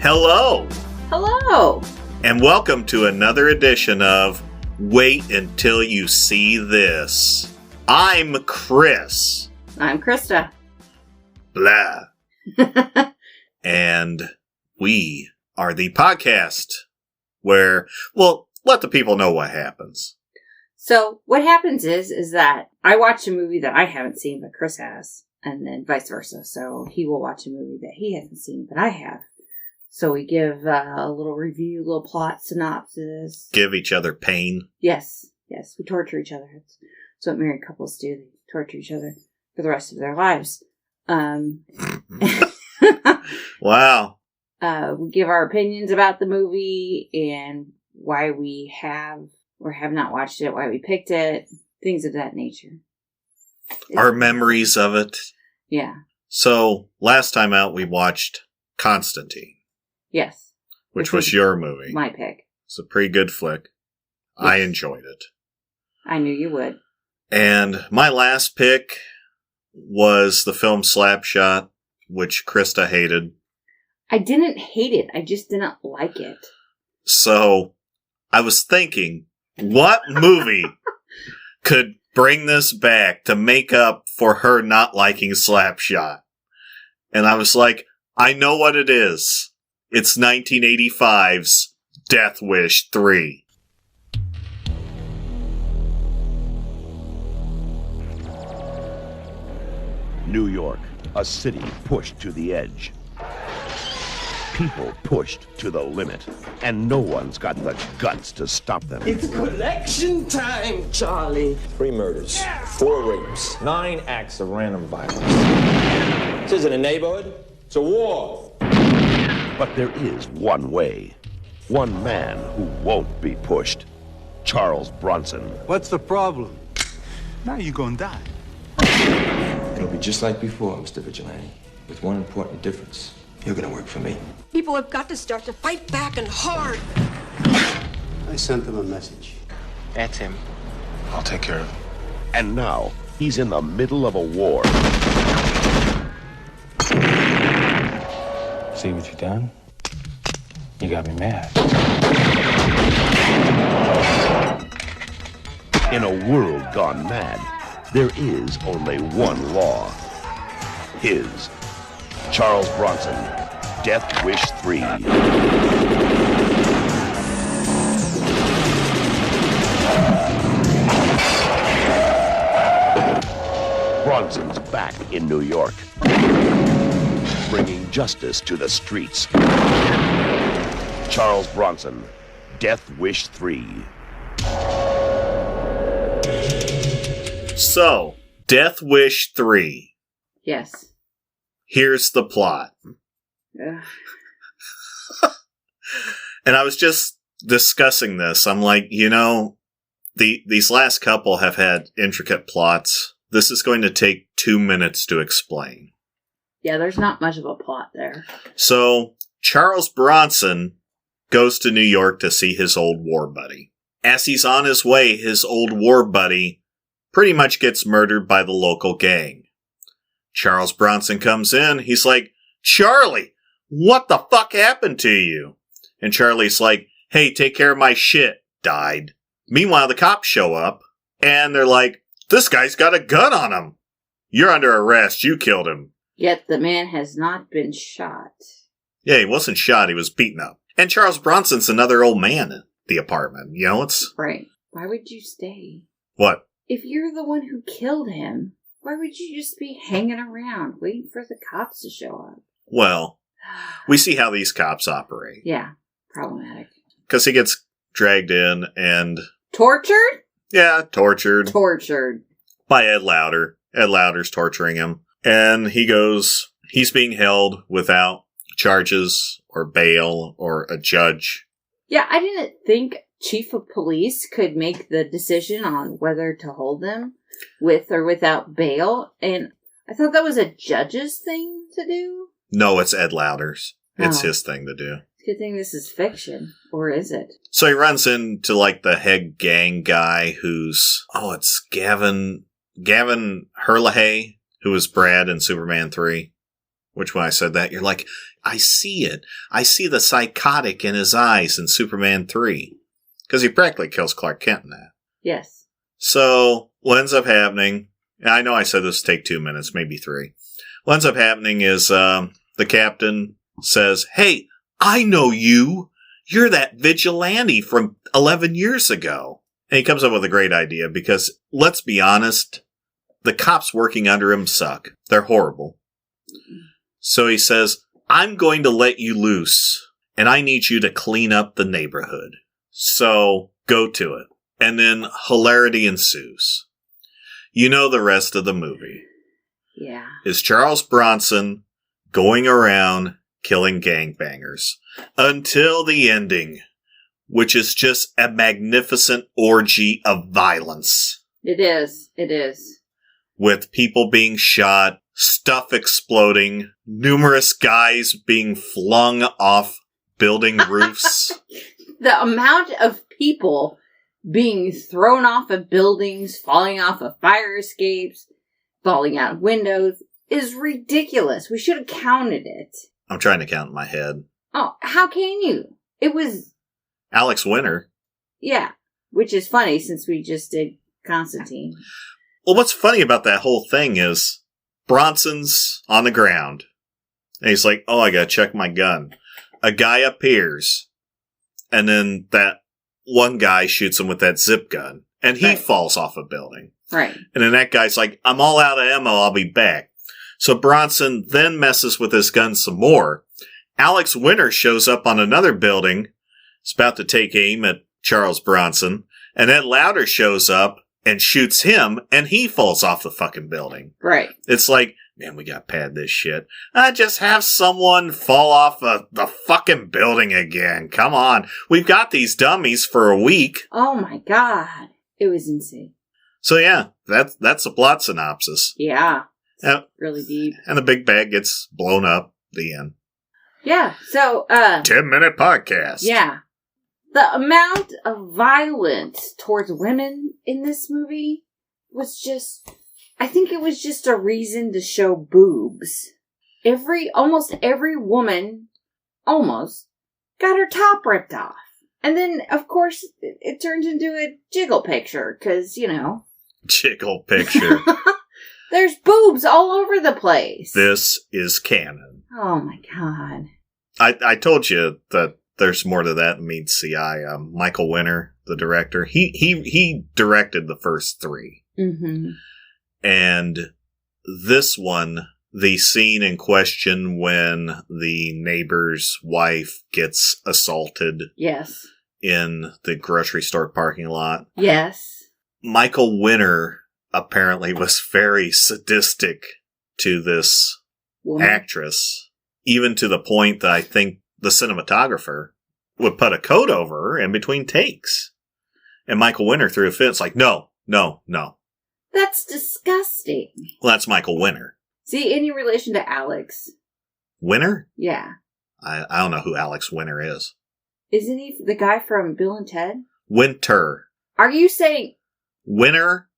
Hello, Hello. and welcome to another edition of Wait Until You See This. I'm Chris. I'm Krista. Blah. And we are the podcast where, well, let the people know what happens. So what happens is that I watch a movie that I haven't seen but Chris has, and then vice versa. So he will watch a movie that he hasn't seen but I have. So we give a little review, a little plot synopsis. Give each other pain. Yes. We torture each other. That's what married couples do. They torture each other for the rest of their lives. Wow. We give our opinions about the movie and why we have or have not watched it, why we picked it, things of that nature. Our memories of it. Yeah. So, last time out we watched Constantine. Yes. Which was your movie. My pick. It's a pretty good flick. Yes. I enjoyed it. I knew you would. And my last pick was the film Slapshot, which Krista hated. I didn't hate it. I just didn't like it. So, I was thinking, what movie could bring this back to make up for her not liking Slapshot? And I was like, I know what it is. It's 1985's Death Wish 3. New York, a city pushed to the edge. People pushed to the limit, and no one's got the guts to stop them. It's collection time, Charlie. 3 murders, 4 rapes, 9 acts of random violence. This isn't a neighborhood, it's a war. But there is one way. One man who won't be pushed. Charles Bronson. What's the problem? Now you're gonna die. It'll be just like before, Mr. Vigilante, with one important difference. You're gonna work for me. People have got to start to fight back and hard. I sent them a message. That's him. I'll take care of him. And now, he's in the middle of a war. See what you done? You got me mad. In a world gone mad, there is only one law. His. Charles Bronson, Death Wish 3. Bronson's back in New York, bringing justice to the streets. Charles Bronson, Death Wish 3. So, Death Wish 3. Yes. Here's the plot. And I was just discussing this. I'm like, these last couple have had intricate plots. This is going to take 2 minutes to explain. Yeah, there's not much of a plot there. So, Charles Bronson goes to New York to see his old war buddy. As he's on his way, his old war buddy pretty much gets murdered by the local gang. Charles Bronson comes in. He's like, Charlie, what the fuck happened to you? And Charlie's like, hey, take care of my shit. Died. Meanwhile, the cops show up, and they're like, this guy's got a gun on him. You're under arrest. You killed him. Yet the man has not been shot. Yeah, he wasn't shot. He was beaten up. And Charles Bronson's another old man in the apartment. It's... Right. Why would you stay? What? If you're the one who killed him, why would you just be hanging around, waiting for the cops to show up? Well, we see how these cops operate. Yeah, problematic. Because he gets dragged in and... Tortured? Yeah, tortured. Tortured. By Ed Lauder. Ed Lauder's torturing him. And he's being held without charges or bail or a judge. Yeah, I didn't think chief of police could make the decision on whether to hold them with or without bail. And I thought that was a judge's thing to do. No, it's Ed Lauder's. It's his thing to do. It's a good thing this is fiction. Or is it? So he runs into, the head gang guy who's... Oh, it's Gavin Herlihy, who was Brad in Superman 3. Which when I said that, you're like, I see it. I see the psychotic in his eyes in Superman 3. Because he practically kills Clark Kent in that. Yes. So, what ends up happening, and I know I said this would take 2 minutes, maybe 3. What ends up happening is the captain says, hey, I know you. You're that vigilante from 11 years ago. And he comes up with a great idea because, let's be honest, the cops working under him suck. They're horrible. So he says, I'm going to let you loose, and I need you to clean up the neighborhood. So, go to it. And then hilarity ensues. You know the rest of the movie. Yeah. Is Charles Bronson going around killing gangbangers until the ending, which is just a magnificent orgy of violence. It is. It is. With people being shot, stuff exploding, numerous guys being flung off building roofs. The amount of people being thrown off of buildings, falling off of fire escapes, falling out of windows is ridiculous. We should have counted it. I'm trying to count in my head. Oh, how can you? It was... Alex Winter. Yeah, which is funny since we just did Constantine. Well, what's funny about that whole thing is Bronson's on the ground. And he's like, oh, I gotta check my gun. A guy appears. And then that one guy shoots him with that zip gun. And he falls off a building. Right. And then that guy's like, I'm all out of ammo, I'll be back. So Bronson then messes with his gun some more. Alex Winter shows up on another building. He's about to take aim at Charles Bronson. And then Louder shows up and shoots him, and he falls off the fucking building. Right. It's like, man, we gotta pad this shit. Just have someone fall off the fucking building again. Come on. We've got these dummies for a week. Oh my god. It was insane. So yeah, that's the plot synopsis. Yeah. Yep. Really deep. And the big bag gets blown up. The end. Yeah, so, 10-minute podcast. Yeah. The amount of violence towards women in this movie was just... I think it was just a reason to show boobs. Almost every woman, got her top ripped off. And then, of course, it turns into a jiggle picture, because, Jiggle picture. There's boobs all over the place. This is canon. Oh my god. I told you that there's more to that in Meets the Eye. Michael Winter, the director, he directed the first 3. Mm-hmm. And this one, the scene in question when the neighbor's wife gets assaulted. Yes. In the grocery store parking lot. Yes. Michael Winter apparently was very sadistic to this actress, even to the point that I think the cinematographer would put a coat over her in between takes. And Michael Winter threw a fit. It's like, no. That's disgusting. Well, that's Michael Winter. See, any relation to Alex? Winter? Yeah. I don't know who Alex Winter is. Isn't he the guy from Bill and Ted? Winter. Are you saying... Winter?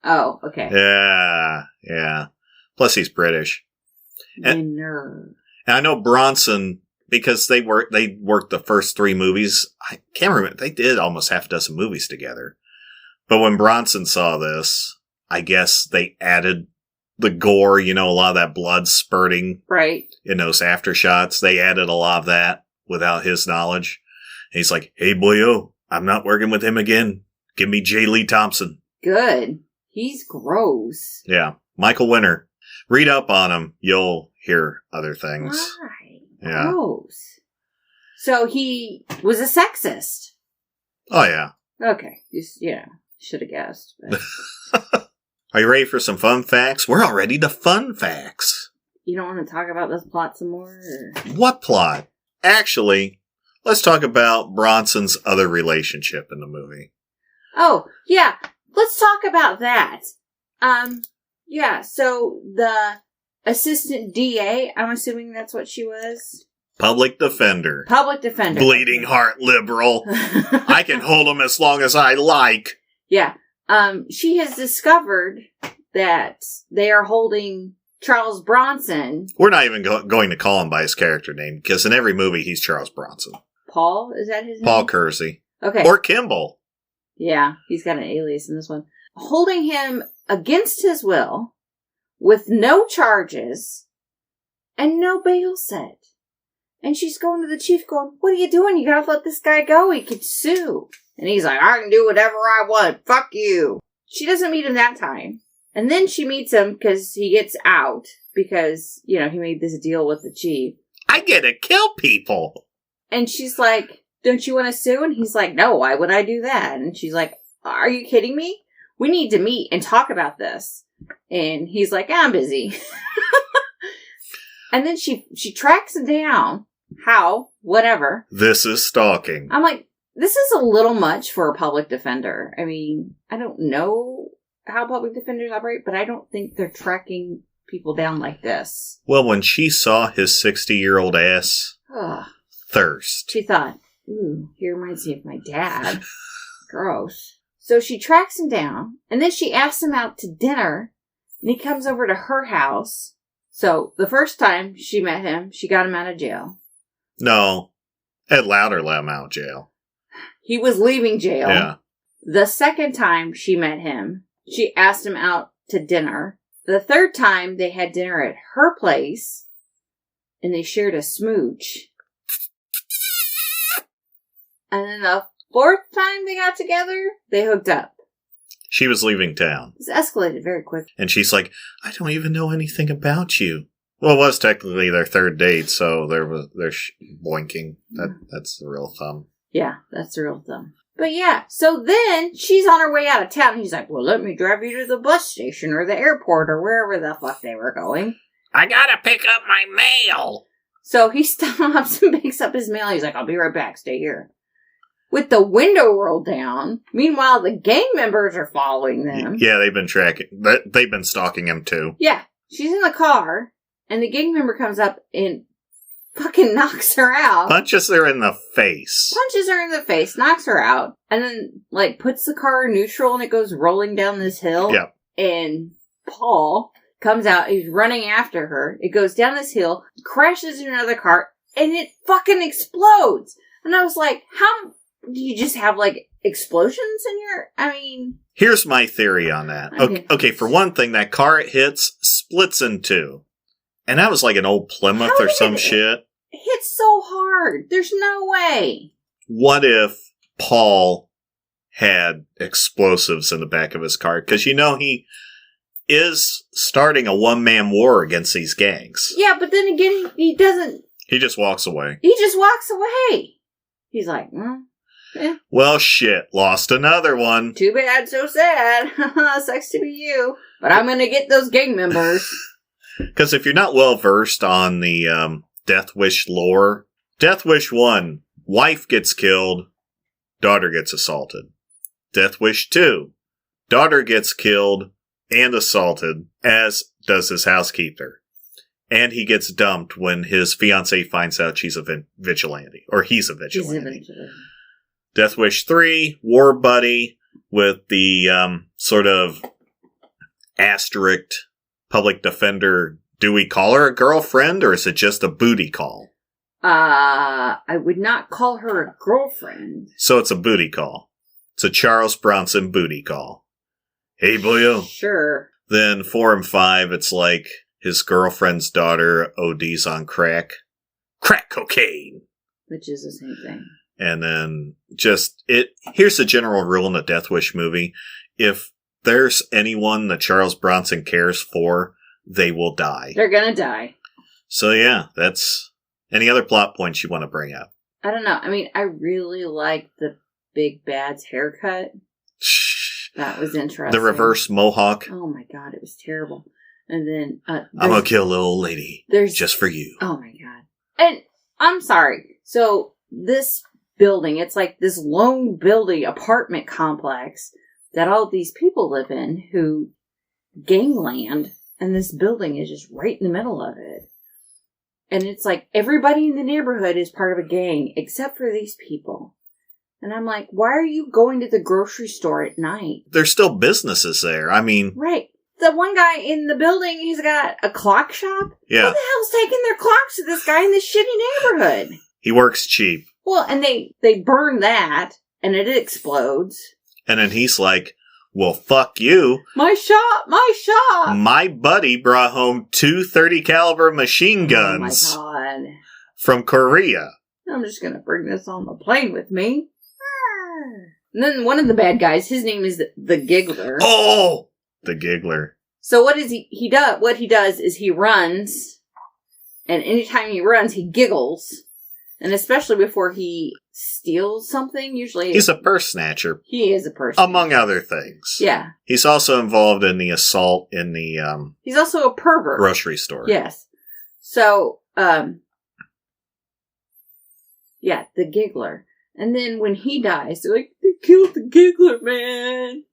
Oh, okay. Yeah. Plus he's British. Winter. And I know Bronson, because they worked the first 3 movies. I can't remember. They did almost half a dozen movies together. But when Bronson saw this, I guess they added the gore, a lot of that blood spurting. Right. In those after shots. They added a lot of that without his knowledge. And he's like, hey, boyo, I'm not working with him again. Give me J. Lee Thompson. Good. He's gross. Yeah. Michael Winter. Read up on him. You'll hear other things. Why? Yeah. Gross. So he was a sexist. Oh, yeah. Okay. Should have guessed. But... Are you ready for some fun facts? We're already to fun facts. You don't want to talk about this plot some more? Or? What plot? Actually, let's talk about Bronson's other relationship in the movie. Oh, yeah. Let's talk about that. Yeah, so the assistant DA, I'm assuming that's what she was? Public defender. Bleeding heart liberal. I can hold him as long as I like. Yeah. She has discovered that they are holding Charles Bronson. We're not even going to call him by his character name, because in every movie he's Charles Bronson. Paul, is that his name? Paul Kersey. Okay. Or Kimball. Yeah, he's got an alias in this one. Holding him against his will, with no charges, and no bail set. And she's going to the chief going, what are you doing? You gotta let this guy go. He could sue. And he's like, I can do whatever I want. Fuck you. She doesn't meet him that time. And then she meets him because he gets out. Because, he made this deal with the chief. I get to kill people. And she's like, don't you want to sue? And he's like, no, why would I do that? And she's like, are you kidding me? We need to meet and talk about this. And he's like, I'm busy. And then she tracks him down. How? Whatever. This is stalking. I'm like, this is a little much for a public defender. I mean, I don't know how public defenders operate, but I don't think they're tracking people down like this. Well, when she saw his 60-year-old ass thirst. She thought, ooh, he reminds me of my dad. Gross. So she tracks him down, and then she asks him out to dinner, and he comes over to her house. So the first time she met him, she got him out of jail. No. Ed Lauder let him out of jail. He was leaving jail. Yeah. The second time she met him, she asked him out to dinner. The third time, they had dinner at her place, and they shared a smooch. And then the fourth time they got together, they hooked up. She was leaving town. This escalated very quick. And she's like, I don't even know anything about you. Well, it was technically their third date, so they're boinking. That's the real thumb. Yeah, that's the real thumb. But yeah, so then she's on her way out of town. He's like, well, let me drive you to the bus station or the airport or wherever the fuck they were going. I gotta pick up my mail. So he stops and picks up his mail. He's like, I'll be right back. Stay here. With the window rolled down. Meanwhile, the gang members are following them. Yeah, they've been they've been stalking him too. Yeah, she's in the car, and the gang member comes up and fucking knocks her out. Punches her in the face. Punches her in the face, knocks her out, and then, puts the car in neutral, and it goes rolling down this hill. Yep. And Paul comes out, he's running after her. It goes down this hill, crashes into another car, and it fucking explodes. And I was like, how do you just have, explosions in your... Here's my theory on that. Okay, for one thing, that car it hits splits in two. And that was like an old Plymouth or some shit. It hits so hard. There's no way. What if Paul had explosives in the back of his car? Because he is starting a one-man war against these gangs. Yeah, but then again, he doesn't... He just walks away. He just walks away. He's like, yeah. Well, shit. Lost another one. Too bad, so sad. Sucks to be you. But I'm gonna get those gang members. Because if you're not well versed on the Death Wish lore, Death Wish 1, wife gets killed, daughter gets assaulted. Death Wish 2, daughter gets killed and assaulted, as does his housekeeper. And he gets dumped when his fiancée finds out she's a vigilante. Or he's a vigilante. Death Wish 3, war buddy with the sort of asterisk public defender. Do we call her a girlfriend, or is it just a booty call? I would not call her a girlfriend. So it's a booty call. It's a Charles Bronson booty call. Hey, boyo. Sure. Then 4 and 5, it's like his girlfriend's daughter ODs on crack. Crack cocaine. Which is the same thing. And then here's the general rule in a Death Wish movie. If there's anyone that Charles Bronson cares for, they will die. They're gonna die. So yeah, that's... Any other plot points you want to bring up? I don't know. I really like the big bad's haircut. That was interesting. The reverse mohawk. Oh my god, it was terrible. And then... I'm gonna kill the old lady. Just for you. Oh my god. And I'm sorry. So this building, it's like this lone building apartment complex that all of these people live in who gangland, and this building is just right in the middle of it. And it's like everybody in the neighborhood is part of a gang except for these people. And I'm like, why are you going to the grocery store at night? There's still businesses there. Right. the one guy in the building, he's got a clock shop. Yeah. Who the hell's taking their clocks to this guy in this shitty neighborhood? He works cheap. Well, and they burn that, and it explodes. And then he's like, well, fuck you. My shop! My buddy brought home 2 30 caliber machine guns Oh my god. from Korea. I'm just gonna bring this on the plane with me. And then one of the bad guys, his name is the Giggler. Oh! The Giggler. So what is he does? What he does is he runs, and anytime he runs, he giggles. And especially before he steals something, usually... He's a purse snatcher. He is a person. Among other things. Yeah. He's also involved in the assault in the He's also a pervert. grocery store. Yes. So, yeah, the Giggler. And then when he dies, they're like, they killed the Giggler, man.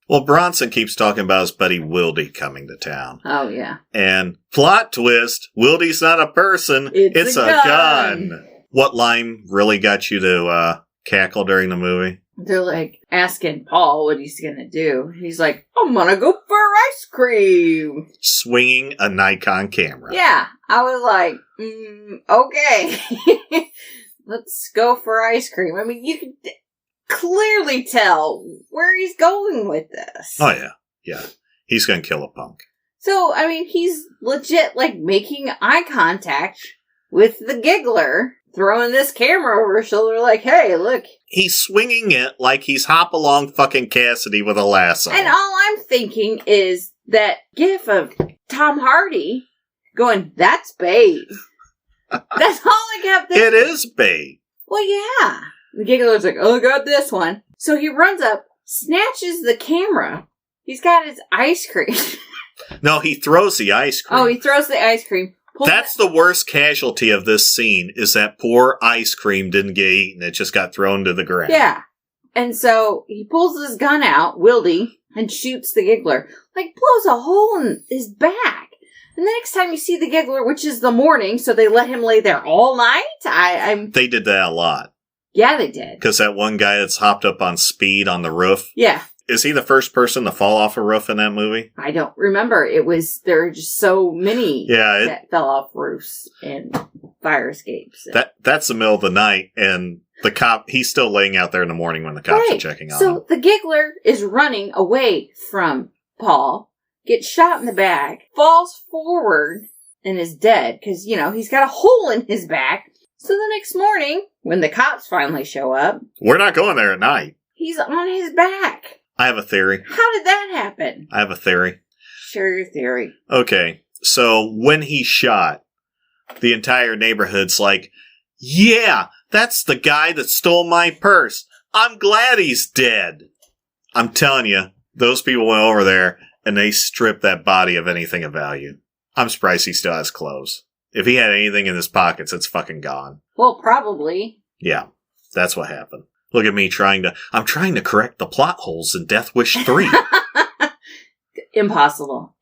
Well, Bronson keeps talking about his buddy Wildy coming to town. Oh, yeah. And plot twist, Wildy's not a person, it's a gun. What line really got you to cackle during the movie? They're like asking Paul what he's gonna do. He's like, I'm gonna go for ice cream. Swinging a Nikon camera. Yeah. I was like, okay. Let's go for ice cream. I mean, you can clearly tell where he's going with this. Oh, yeah. Yeah. He's gonna kill a punk. So, I mean, he's legit, like, making eye contact with the Giggler, throwing this camera over his shoulder like, hey, look. He's swinging it like he's Hop-Along fucking Cassidy with a lasso. And all I'm thinking is that gif of Tom Hardy going, that's bait. That's all I kept thinking. It is bait. Well, yeah. The Giggler's like, oh, I got this one. So he runs up, snatches the camera. He's got his ice cream. No, he throws the ice cream. Oh, he throws the ice cream. That's the worst casualty of this scene, is that poor ice cream didn't get eaten. It just got thrown to the ground. Yeah. And so he pulls his gun out, Wildy, and shoots the Giggler. Like, blows a hole in his back. And the next time you see the Giggler, which is the morning, so they let him lay there all night? They did that a lot. Yeah, they did. Because that one guy that's hopped up on speed on the roof. Yeah. Is he the first person to fall off a roof in that movie? I don't remember. There are just so many that fell off roofs and fire escapes. That's the middle of the night, and the cop, he's still laying out there in the morning when the cops are checking on him. So the Giggler is running away from Paul, gets shot in the back, falls forward, and is dead because, he's got a hole in his back. So the next morning, when the cops finally show up... We're not going there at night. He's on his back. I have a theory. How did that happen? I have a theory. Share your theory. Okay, so when he's shot, the entire neighborhood's like, yeah, that's the guy that stole my purse. I'm glad he's dead. I'm telling you, those people went over there and they stripped that body of anything of value. I'm surprised he still has clothes. If he had anything in his pockets, it's fucking gone. Well, probably. Yeah, that's what happened. Look at me I'm trying to correct the plot holes in Death Wish 3. Impossible.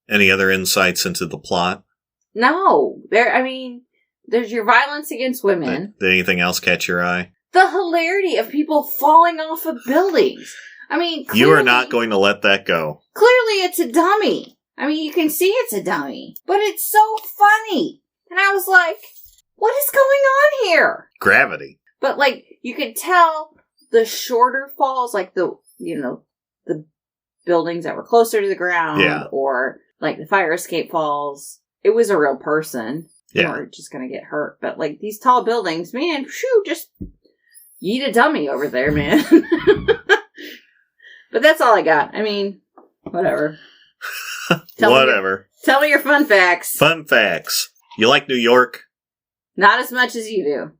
Any other insights into the plot? No. There's your violence against women. Did anything else catch your eye? The hilarity of people falling off of buildings. Clearly, you are not going to let that go. Clearly it's a dummy. You can see it's a dummy. But it's so funny. And I was like, what is going on here? Gravity. But, you could tell the shorter falls, the buildings that were closer to the ground, or, the fire escape falls. It was a real person. Yeah. You weren't just going to get hurt. But, these tall buildings, man, just eat a dummy over there, man. But that's all I got. Whatever. Whatever. Tell me your fun facts. Fun facts. You like New York? Not as much as you do.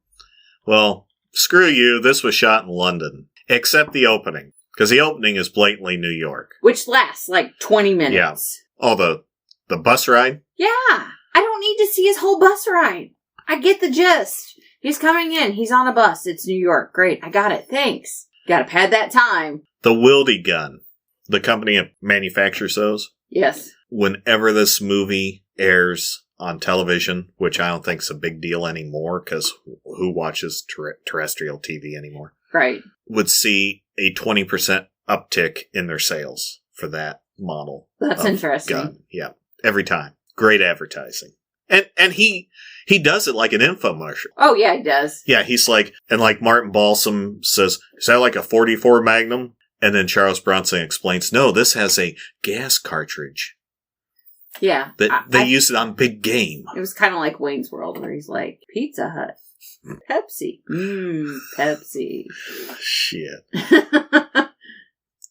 Well, screw you. This was shot in London. Except the opening. Because the opening is blatantly New York. Which lasts 20 minutes. Yeah. Oh, the bus ride? Yeah. I don't need to see his whole bus ride. I get the gist. He's coming in. He's on a bus. It's New York. Great. I got it. Thanks. Gotta pad that time. The Wildy gun. The company that manufactures those? Yes. Whenever this movie airs on television, which I don't think is a big deal anymore, because who watches terrestrial TV anymore? Right. Would see a 20% uptick in their sales for that model. That's of interesting. gun. Yeah, every time. Great advertising. And he does it like an infomercial. Oh, yeah, he does. Yeah, he's like, and like Martin Balsam says, is that like a 44 Magnum? And then Charles Bronson explains, no, this has a gas cartridge. Yeah. That they use it on big game. It was kind of like Wayne's World, where he's like, Pizza Hut. Pepsi. Pepsi. Shit.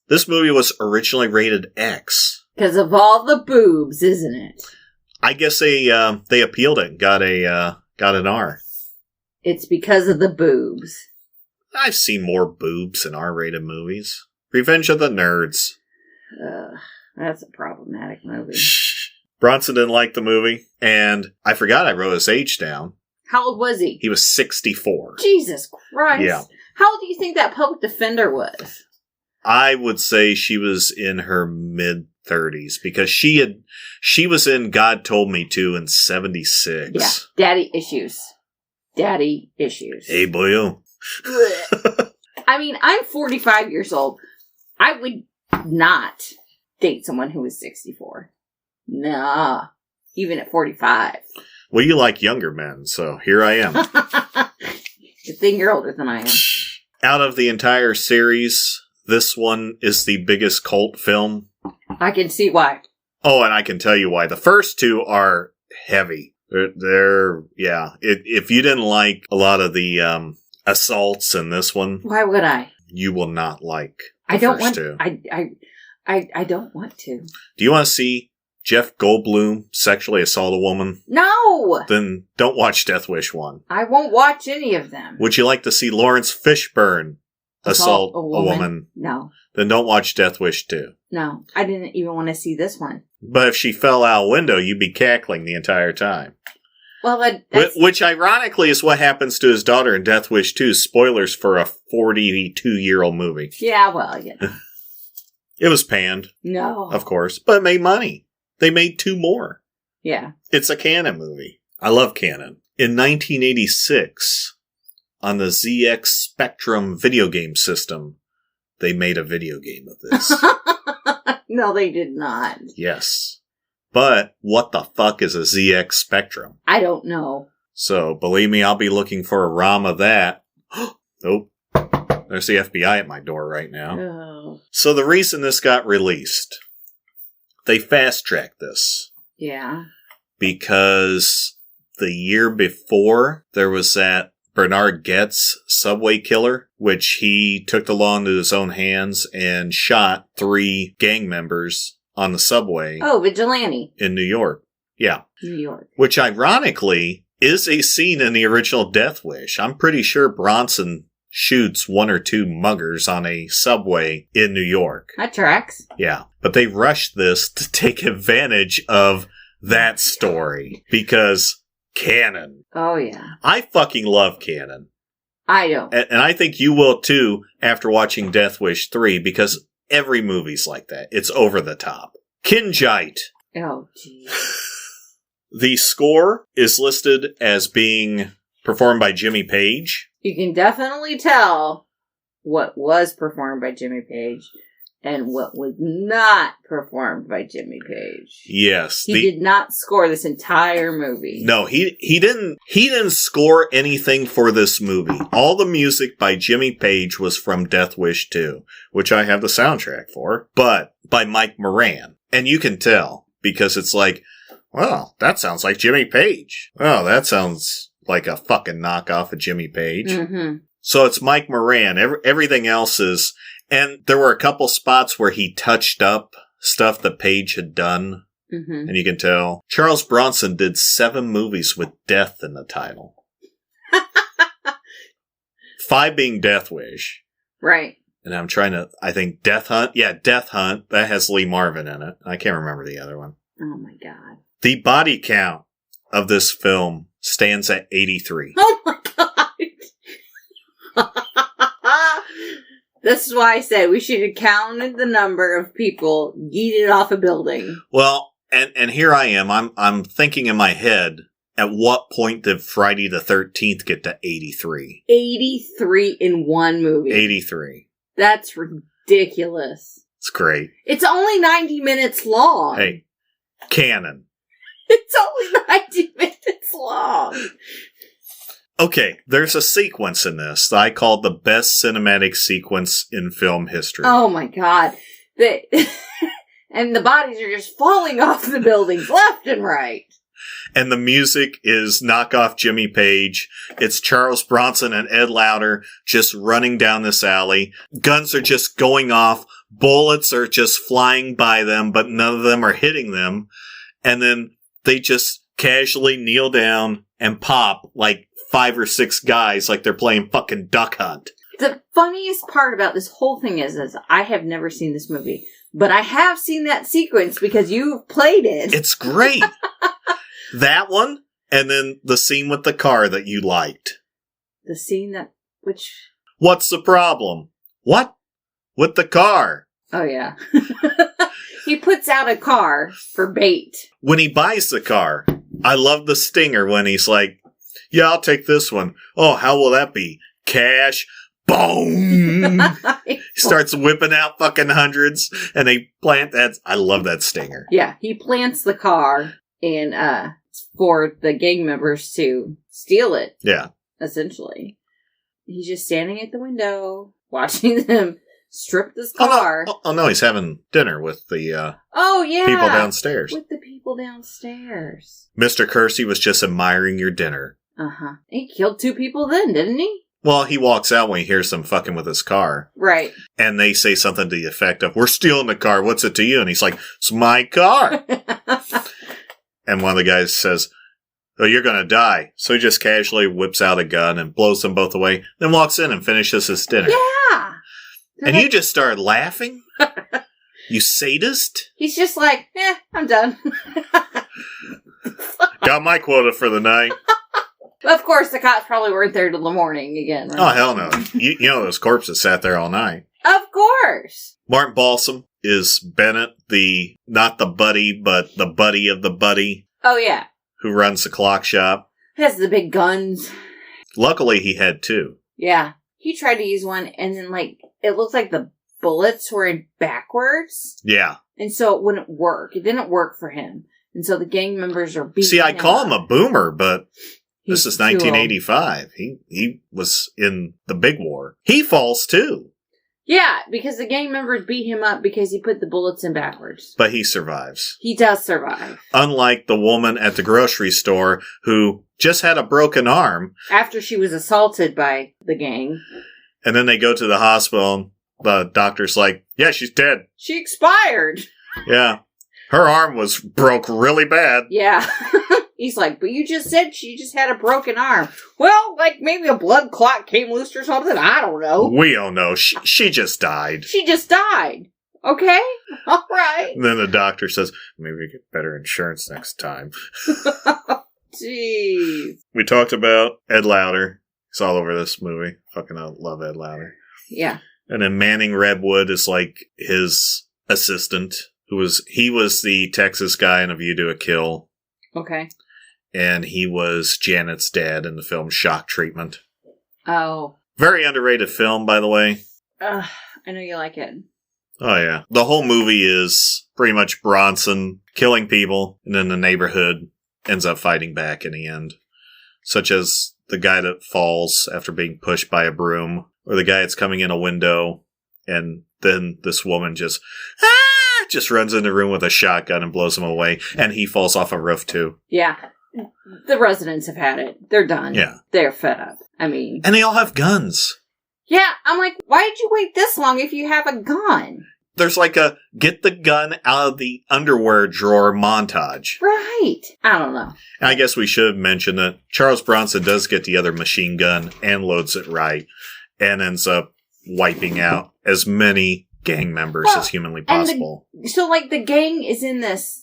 This movie was originally rated X. Because of all the boobs, isn't it? I guess they appealed it and got an R. It's because of the boobs. I've seen more boobs in R-rated movies. Revenge of the Nerds. That's a problematic movie. Bronson didn't like the movie, and I forgot I wrote his age down. How old was he? He was 64. Jesus Christ. Yeah. How old do you think that public defender was? I would say she was in her mid-30s, because she was in God Told Me To in 76. Yeah. Daddy issues. Daddy issues. Hey, boyo. I mean, I'm 45 years old. I would not date someone who was 64. Nah. Even at 45. Well, you like younger men, so here I am. Good thing you're older than I am. Out of the entire series, this one is the biggest cult film. I can see why. Oh, and I can tell you why. The first two are heavy. Yeah. If you didn't like a lot of the assaults in this one, Why would I? you will not like the I don't first want two. I don't want to. Do you want to see Jeff Goldblum sexually assault a woman? No! Then don't watch Death Wish 1. I won't watch any of them. Would you like to see Lawrence Fishburne assault a woman? No. Then don't watch Death Wish 2. No. I didn't even want to see this one. But if she fell out a window, you'd be cackling the entire time. Well, that's... Which ironically is what happens to his daughter in Death Wish 2. Spoilers for a 42-year-old movie. Yeah, well, you know. It was panned, No. of course, but it made money. They made 2 more. Yeah. It's a Canon movie. I love Canon. In 1986, on the ZX Spectrum video game system, they made a video game of this. No, they did not. Yes. But what the fuck is a ZX Spectrum? I don't know. So, believe me, I'll be looking for a ROM of that. Nope. There's the FBI at my door right now. Oh. So the reason this got released, they fast-tracked this. Yeah. Because the year before, there was that Bernard Goetz subway killer, which he took the law into his own hands and shot 3 gang members on the subway. Oh, Vigilante. In New York. Yeah. New York. Which ironically is a scene in the original Death Wish. I'm pretty sure Bronson shoots 1 or 2 muggers on a subway in New York. That tracks. Yeah. But they rushed this to take advantage of that story because Canon. Oh, yeah. I fucking love Canon. I don't. And I think you will too after watching Death Wish 3 because every movie's like that. It's over the top. Kinjite. Oh, geez. The score is listed as being performed by Jimmy Page. You can definitely tell what was performed by Jimmy Page and what was not performed by Jimmy Page. Yes. He did not score this entire movie. No, he didn't score anything for this movie. All the music by Jimmy Page was from Death Wish 2, which I have the soundtrack for, but by Mike Moran. And you can tell because it's like, well, that sounds like Jimmy Page. Oh, that sounds like a fucking knockoff of Jimmy Page. Mm-hmm. So it's Mike Moran. Everything else is... And there were a couple spots where he touched up stuff that Page had done. Mm-hmm. And you can tell. Charles Bronson did 7 movies with death in the title. 5 being Death Wish. Right. And I'm trying to... I think Death Hunt. Yeah, Death Hunt. That has Lee Marvin in it. I can't remember the other one. Oh, my God. The body count of this film stands at 83. Oh, my God. This is why I said we should have counted the number of people yeeted off a building. Well, and here I am. I'm thinking in my head, at what point did Friday the 13th get to 83? 83 in one movie. 83. That's ridiculous. It's great. It's only 90 minutes long. Hey, canon. It's only 90 minutes long. Okay, there's a sequence in this that I call the best cinematic sequence in film history. Oh my god. And the bodies are just falling off the buildings left and right. And the music is knockoff Jimmy Page. It's Charles Bronson and Ed Lauter just running down this alley. Guns are just going off. Bullets are just flying by them, but none of them are hitting them. And then they just casually kneel down and pop like 5 or 6 guys like they're playing fucking Duck Hunt. The funniest part about this whole thing is I have never seen this movie, but I have seen that sequence because you've played it. It's great. That one, and then the scene with the car that you liked. The scene which... What's the problem? What? With the car? Oh, yeah. He puts out a car for bait. When he buys the car, I love the stinger when he's like, yeah, I'll take this one. Oh, how will that be? Cash? Boom! He starts whipping out fucking hundreds, and they plant that. I love that stinger. Yeah, he plants the car and for the gang members to steal it. Yeah. Essentially. He's just standing at the window, watching them strip this car. Oh, no, he's having dinner with the people downstairs. With the people downstairs. Mr. Kersey was just admiring your dinner. Uh-huh. He killed 2 people then, didn't he? Well, he walks out when he hears them fucking with his car. Right. And they say something to the effect of, we're stealing the car, what's it to you? And he's like, it's my car. And one of the guys says, oh, you're going to die. So he just casually whips out a gun and blows them both away, then walks in and finishes his dinner. Yeah. And you just started laughing? You sadist? He's just like, I'm done. Got my quota for the night. Of course, the cops probably weren't there till the morning again. Right? Oh, hell no. You know those corpses sat there all night. Of course. Martin Balsam is Bennett, not the buddy, but the buddy of the buddy. Oh, yeah. Who runs the clock shop. Has the big guns. Luckily, he had 2. Yeah. He tried to use one, and then, it looked like the bullets were in backwards. Yeah. And so it wouldn't work. It didn't work for him. And so the gang members are beating him. See, I call him a boomer, but this is 1985. Cool. He was in the big war. He falls, too. Yeah, because the gang members beat him up because he put the bullets in backwards. But he survives. He does survive. Unlike the woman at the grocery store who just had a broken arm. After she was assaulted by the gang. And then they go to the hospital and the doctor's like, yeah, she's dead. She expired. Yeah. Her arm was broke really bad. Yeah. He's like, but you just said she just had a broken arm. Well, maybe a blood clot came loose or something. I don't know. We don't know. She just died. She just died. Okay? All right. And then the doctor says, maybe we get better insurance next time. Jeez. We talked about Ed Lauter. He's all over this movie. Fucking I love Ed Lauter. Yeah. And then Manning Redwood is like his assistant. He was the Texas guy in A View to a Kill. Okay. And he was Janet's dad in the film Shock Treatment. Oh. Very underrated film, by the way. I know you like it. Oh, yeah. The whole movie is pretty much Bronson killing people, and then the neighborhood ends up fighting back in the end. Such as the guy that falls after being pushed by a broom, or the guy that's coming in a window, and then this woman just runs in the room with a shotgun and blows him away, and he falls off a roof, too. Yeah. The residents have had it. They're done. Yeah. They're fed up. I mean... And they all have guns. Yeah, I'm like, why did you wait this long if you have a gun? There's like a get the gun out of the underwear drawer montage. Right. I don't know. And I guess we should mention that Charles Bronson does get the other machine gun and loads it right and ends up wiping out as many gang members as humanly possible. So the gang is in this...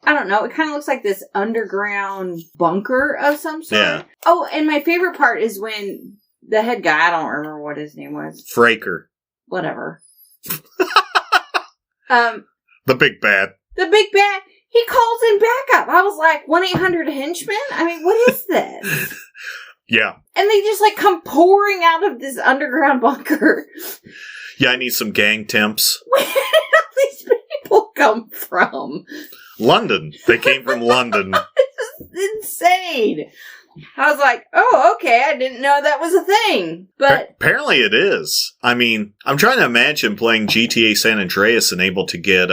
I don't know. It kind of looks like this underground bunker of some sort. Yeah. Oh, and my favorite part is when the head guy, I don't remember what his name was. Fraker. Whatever. The big bad. The big bad. He calls in backup. I was like, 1-800-Henchman? I mean, what is this? Yeah. And they just come pouring out of this underground bunker. Yeah, I need some gang temps. come from? London. They came from London. It's insane. I was like, oh, okay, I didn't know that was a thing. But apparently it is. I mean, I'm trying to imagine playing GTA San Andreas and able to get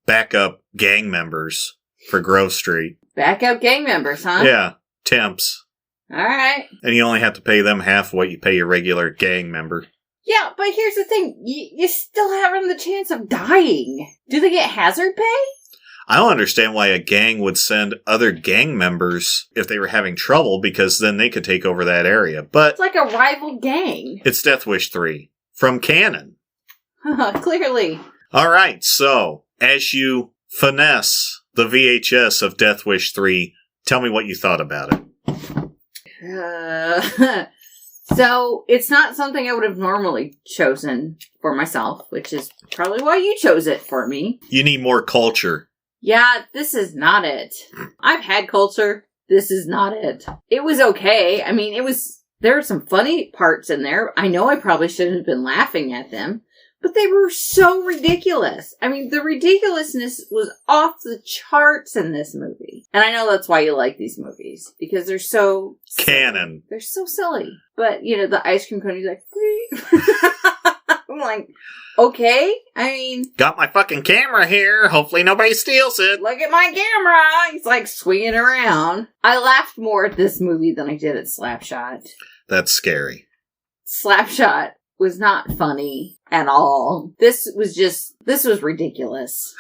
backup gang members for Grove Street. Backup gang members, huh? Yeah, temps. All right. And you only have to pay them half what you pay your regular gang member. Yeah, but here's the thing. You still have the chance of dying. Do they get hazard pay? I don't understand why a gang would send other gang members if they were having trouble, because then they could take over that area. But it's like a rival gang. It's Death Wish 3 from Canon. Clearly. All right, so as you finesse the VHS of Death Wish 3, tell me what you thought about it. So it's not something I would have normally chosen for myself, which is probably why you chose it for me. You need more culture. Yeah, this is not it. I've had culture. This is not it. It was okay. I mean, there were some funny parts in there. I know I probably shouldn't have been laughing at them, but they were so ridiculous. I mean, the ridiculousness was off the charts in this movie. And I know that's why you like these movies, because they're so Canon. They're so silly. But, the ice cream cone, he's like, I'm like, okay. I mean, got my fucking camera here. Hopefully nobody steals it. Look at my camera. He's like swinging around. I laughed more at this movie than I did at Slapshot. That's scary. Slapshot was not funny at all. This was ridiculous.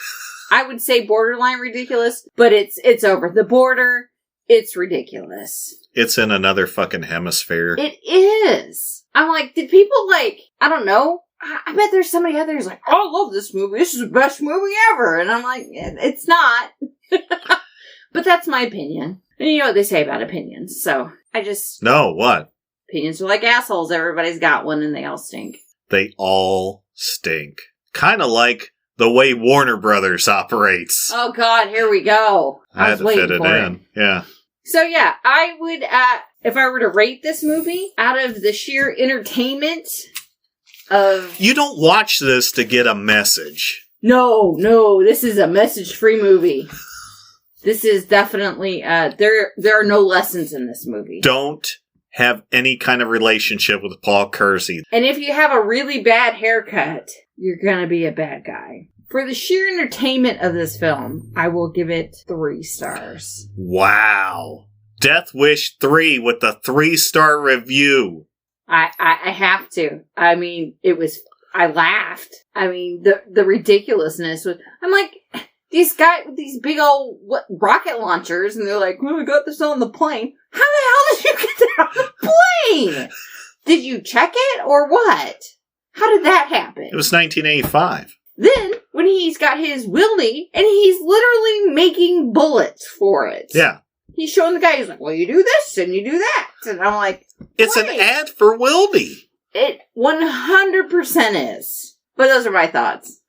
I would say borderline ridiculous, but it's over the border. It's ridiculous. It's in another fucking hemisphere. It is. I'm like, did people I don't know. I bet there's somebody out there who's like, oh, I love this movie. This is the best movie ever. And I'm like, it's not. But that's my opinion. And you know what they say about opinions. So No, what? Opinions are like assholes. Everybody's got one and they all stink. They all stink. Kind of like the way Warner Brothers operates. Oh, God, here we go. I had to fit it in. Yeah. So, yeah, I would, if I were to rate this movie out of the sheer entertainment of... You don't watch this to get a message. No, this is a message-free movie. This is definitely, there are no lessons in this movie. Don't have any kind of relationship with Paul Kersey. And if you have a really bad haircut, you're gonna be a bad guy. For the sheer entertainment of this film, I will give it 3 stars. Wow. Death Wish 3 with the 3-star review. I have to. I mean, I laughed. I mean, the ridiculously was, I'm like, these guys with these big old rocket launchers, and they're like, well, we got this on the plane. How the hell did you get that on the plane? Did you check it or what? How did that happen? It was 1985. Then, when he's got his Wildy, and he's literally making bullets for it. Yeah. He's showing the guy, he's like, well, you do this, and you do that. And I'm like, it's an ad for Wildy. It 100% is. But those are my thoughts.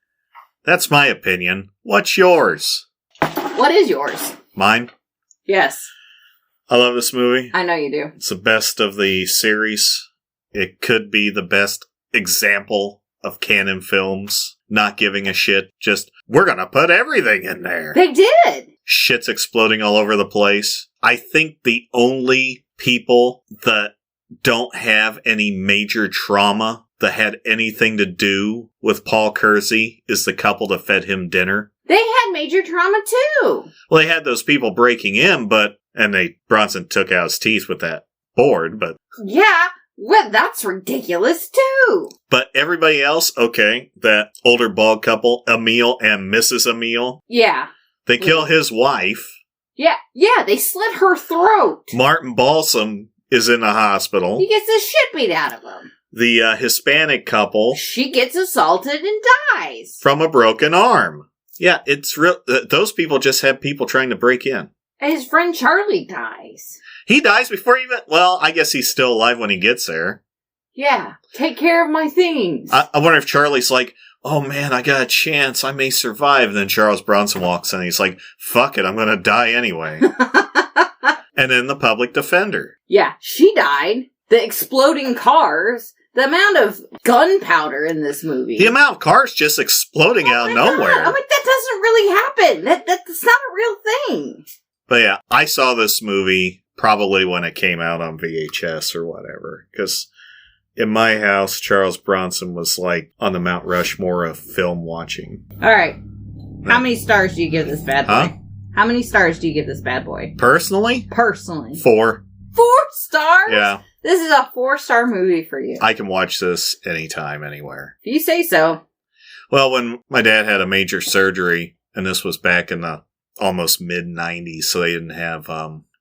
That's my opinion. What's yours? What is yours? Mine? Yes. I love this movie. I know you do. It's the best of the series. It could be the best example of canon films not giving a shit. Just, we're gonna put everything in there. They did. Shit's exploding all over the place. I think the only people that don't have any major trauma that had anything to do with Paul Kersey is the couple that fed him dinner. They had major trauma too. Well, they had those people breaking in, and Bronson took out his teeth with that board, but... Yeah, well, that's ridiculous too. But everybody else, okay, that older bald couple, Emil and Mrs. Emil. Yeah. They kill his wife. Yeah, they slit her throat. Martin Balsam is in the hospital. He gets the shit beat out of him. The Hispanic couple. She gets assaulted and dies. From a broken arm. Yeah, it's real. Those people just have people trying to break in. And his friend Charlie dies. He dies before even... Well, I guess he's still alive when he gets there. Yeah, take care of my things. I wonder if Charlie's like, oh man, I got a chance. I may survive. And then Charles Bronson walks in and he's like, fuck it, I'm going to die anyway. And then the public defender. Yeah, she died. The exploding cars. The amount of gunpowder in this movie. The amount of cars just exploding out of nowhere. I'm like, that doesn't really happen. That's not a real thing. But yeah, I saw this movie probably when it came out on VHS or whatever. Because in my house, Charles Bronson was like on the Mount Rushmore of film watching. All right. How many stars do you give this bad boy? Huh? How many stars do you give this bad boy? Personally? 4. 4 stars? Yeah. This is a 4-star movie for you. I can watch this anytime, anywhere. If you say so. Well, when my dad had a major surgery, and this was back in the almost mid-90s, so they didn't have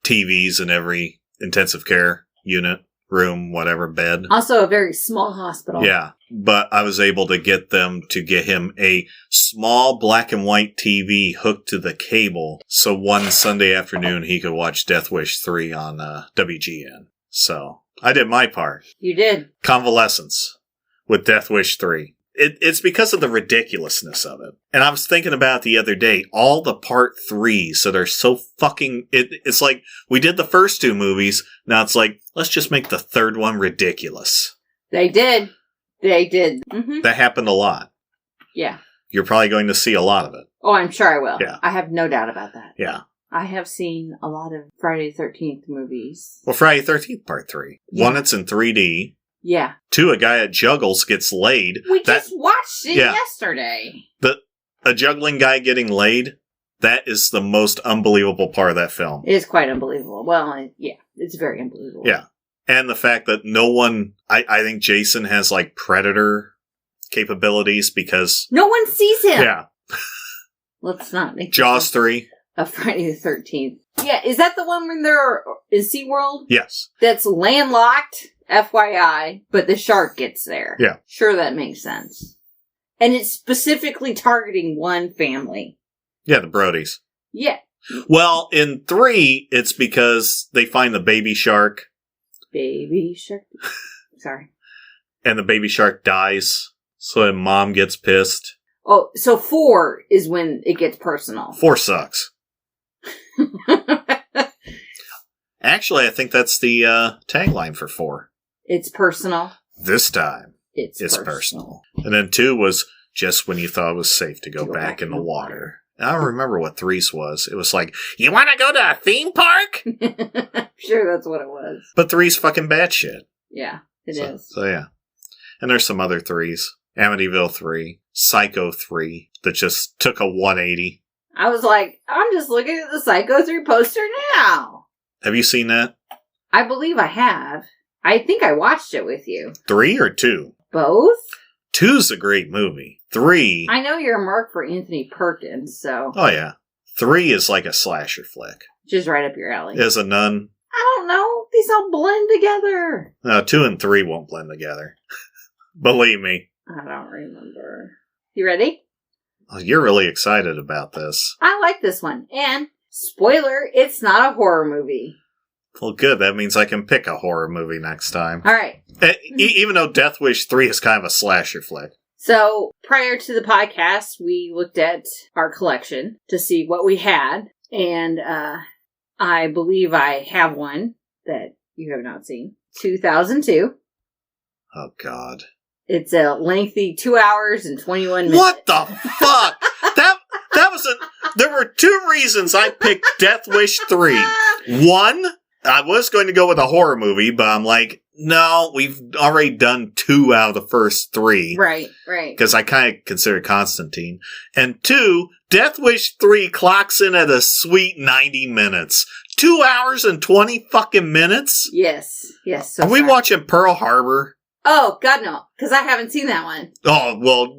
TVs in every intensive care unit, room, whatever, bed. Also a very small hospital. Yeah, but I was able to get them to get him a small black and white TV hooked to the cable, so one Sunday afternoon he could watch Death Wish 3 on WGN. So, I did my part. You did. Convalescence with Death Wish 3. It's because of the ridiculousness of it. And I was thinking about it the other day, all the part 3s that are so fucking... It's like, we did the first 2 movies, now it's like, let's just make the third one ridiculous. They did. Mm-hmm. That happened a lot. Yeah. You're probably going to see a lot of it. Oh, I'm sure I will. Yeah. I have no doubt about that. Yeah. I have seen a lot of Friday the 13th movies. Well, Friday the 13th part 3. Yeah. 1, it's in 3D. Yeah. 2, a guy at Juggles gets laid. We just watched it yeah. yesterday. A juggling guy getting laid, that is the most unbelievable part of that film. It is quite unbelievable. Well, yeah, it's very unbelievable. Yeah. And the fact that no one, I think Jason has like predator capabilities because... No one sees him. Yeah. Let's not make Jaws 3. A Friday the 13th. Yeah, is that the one when they're in SeaWorld? Yes. That's landlocked, FYI, but the shark gets there. Yeah. Sure, that makes sense. And it's specifically targeting one family. Yeah, the Brodies. Yeah. Well, in 3, it's because they find the baby shark. Baby shark. Sorry. And the baby shark dies. So then mom gets pissed. Oh, so 4 is when it gets personal. 4 sucks. Actually, I think that's the tagline for 4. It's personal. This time, it's personal. And then 2 was just when you thought it was safe to go back in the water. I don't remember what 3's was. It was like, you want to go to a theme park? Sure, that's what it was. But 3's fucking batshit. Yeah, it is. So yeah. And there's some other 3s. Amityville 3. Psycho 3. That just took a 180. I was like, I'm just looking at the Psycho 3 poster now. Have you seen that? I believe I have. I think I watched it with you. 3 or 2? Both? 2's a great movie. 3... I know you're a mark for Anthony Perkins, so... Oh, yeah. 3 is like a slasher flick. Just right up your alley. As a nun. I don't know. These all blend together. No, 2 and 3 won't blend together. Believe me. I don't remember. You ready? Oh, you're really excited about this. I like this one. And, spoiler, it's not a horror movie. Well, good. That means I can pick a horror movie next time. All right. Even though Death Wish 3 is kind of a slasher flick. So, prior to the podcast, we looked at our collection to see what we had. And I believe I have one that you have not seen. 2002. Oh, God. It's a lengthy 2 hours and 21 minutes. What the fuck? That was there were 2 reasons I picked Death Wish 3. 1, I was going to go with a horror movie, but I'm like, no, we've already done 2 out of the first 3. Right. Because I kind of consider Constantine. And 2, Death Wish 3 clocks in at a sweet 90 minutes. 2 hours and 20 fucking minutes? Yes. So Are we watching Pearl Harbor? Oh, God, no. Because I haven't seen that one. Oh, well,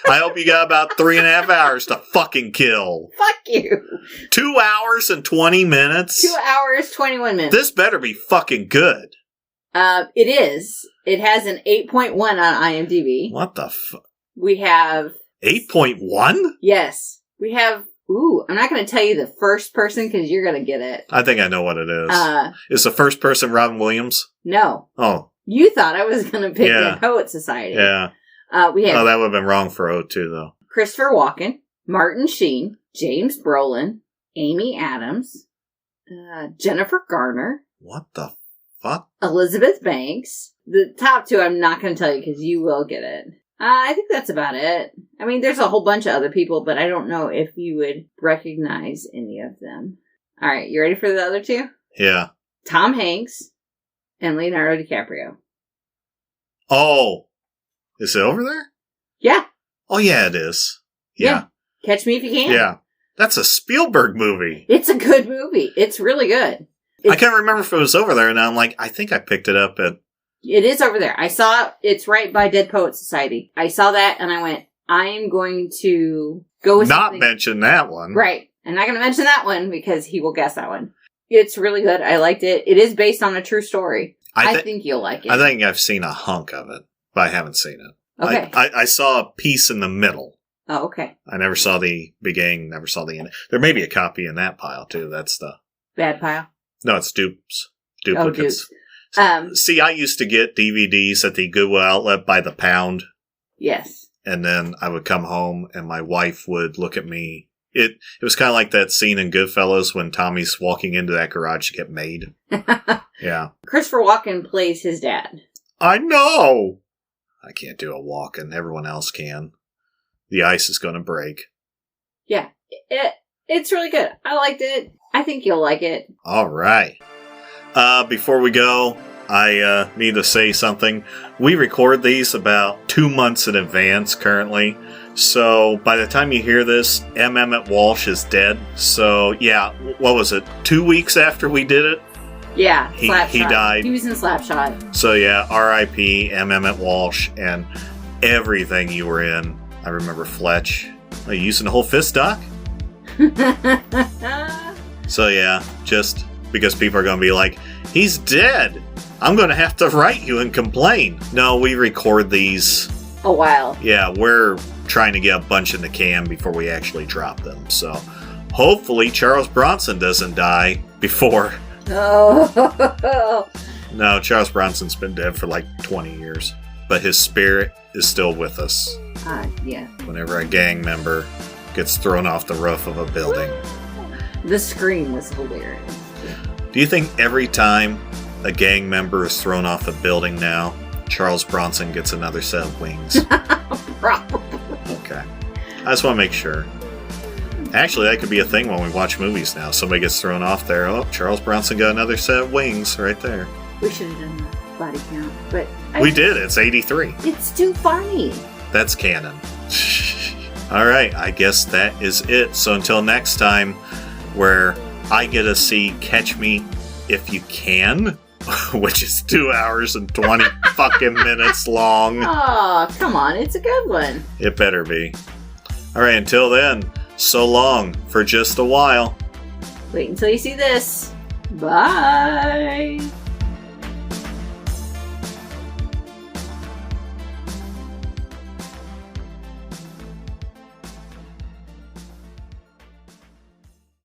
I hope you got about 3.5 hours to fucking kill. Fuck you. 2 hours and 20 minutes? 2 hours, 21 minutes. This better be fucking good. It is. It has an 8.1 on IMDb. What the fuck? We have... 8.1? Yes. We have... Ooh, I'm not going to tell you the first person because you're going to get it. I think I know what it is. Is the first person Robin Williams? No. Oh. You thought I was going to pick the Poet Society. Yeah. We have... Oh, that would have been wrong for O2, though. Christopher Walken, Martin Sheen, James Brolin, Amy Adams, Jennifer Garner. What the fuck? Elizabeth Banks. The top 2 I'm not going to tell you because you will get it. I think that's about it. I mean, there's a whole bunch of other people, but I don't know if you would recognize any of them. All right, you ready for the other two? Yeah. Tom Hanks and Leonardo DiCaprio. Oh, is it over there? Yeah. Oh, yeah, it is. Yeah. Catch Me If You Can. Yeah. That's a Spielberg movie. It's a good movie. It's really good. I can't remember if it was over there, and I'm like, I think I picked it up at... It is over there. I saw it's right by Dead Poets Society. I saw that, and I went, I am going to go with Not something. mention that one. Right. I'm not going to mention that one because he will guess that one. It's really good. I liked it. It is based on a true story. I think you'll like it. I think I've seen a hunk of it, but I haven't seen it. Okay. I saw a piece in the middle. Oh, okay. I never saw the beginning, never saw the end. There may be a copy in that pile, too. That's the... Bad pile. No, it's dupes. Oh, Duplicates. dupes. See, I used to get DVDs at the Goodwill outlet by the pound. Yes. And then I would come home and my wife would look at me. It was kind of like that scene in Goodfellas when Tommy's walking into that garage to get made. Yeah. Christopher Walken plays his dad. I know! I can't do a Walken. Everyone else can. The ice is going to break. Yeah. It's really good. I liked it. I think you'll like it. All right. Before we go, I need to say something. We record these about 2 months in advance currently. So by the time you hear this, Emmett Walsh is dead. So yeah, what was it? 2 weeks after we did it? Yeah, he Slapshot. died. He was in Slapshot. So yeah, R.I.P. Emmett Walsh and everything you were in. I remember Fletch. Are you using the whole fist, Doc? So yeah, just because people are going to be like, he's dead. I'm going to have to write you and complain. No, we record these. A while. Yeah, we're trying to get a bunch in the can before we actually drop them. So hopefully Charles Bronson doesn't die before. Oh. No, Charles Bronson's been dead for like 20 years. But his spirit is still with us. Yeah. Whenever a gang member gets thrown off the roof of a building. The scream was hilarious. Do you think every time a gang member is thrown off a building now, Charles Bronson gets another set of wings? Probably. Okay. I just want to make sure. Actually, that could be a thing when we watch movies now. Somebody gets thrown off there. Oh, Charles Bronson got another set of wings right there. We should have done the body count, but... We did. It's 83. It's too funny. That's canon. All right. I guess that is it. So until next time, where I get to see Catch Me If You Can, which is 2 hours and 20 fucking minutes long. Oh, come on. It's a good one. It better be. All right. Until then, so long for just a while. Wait until you see this. Bye.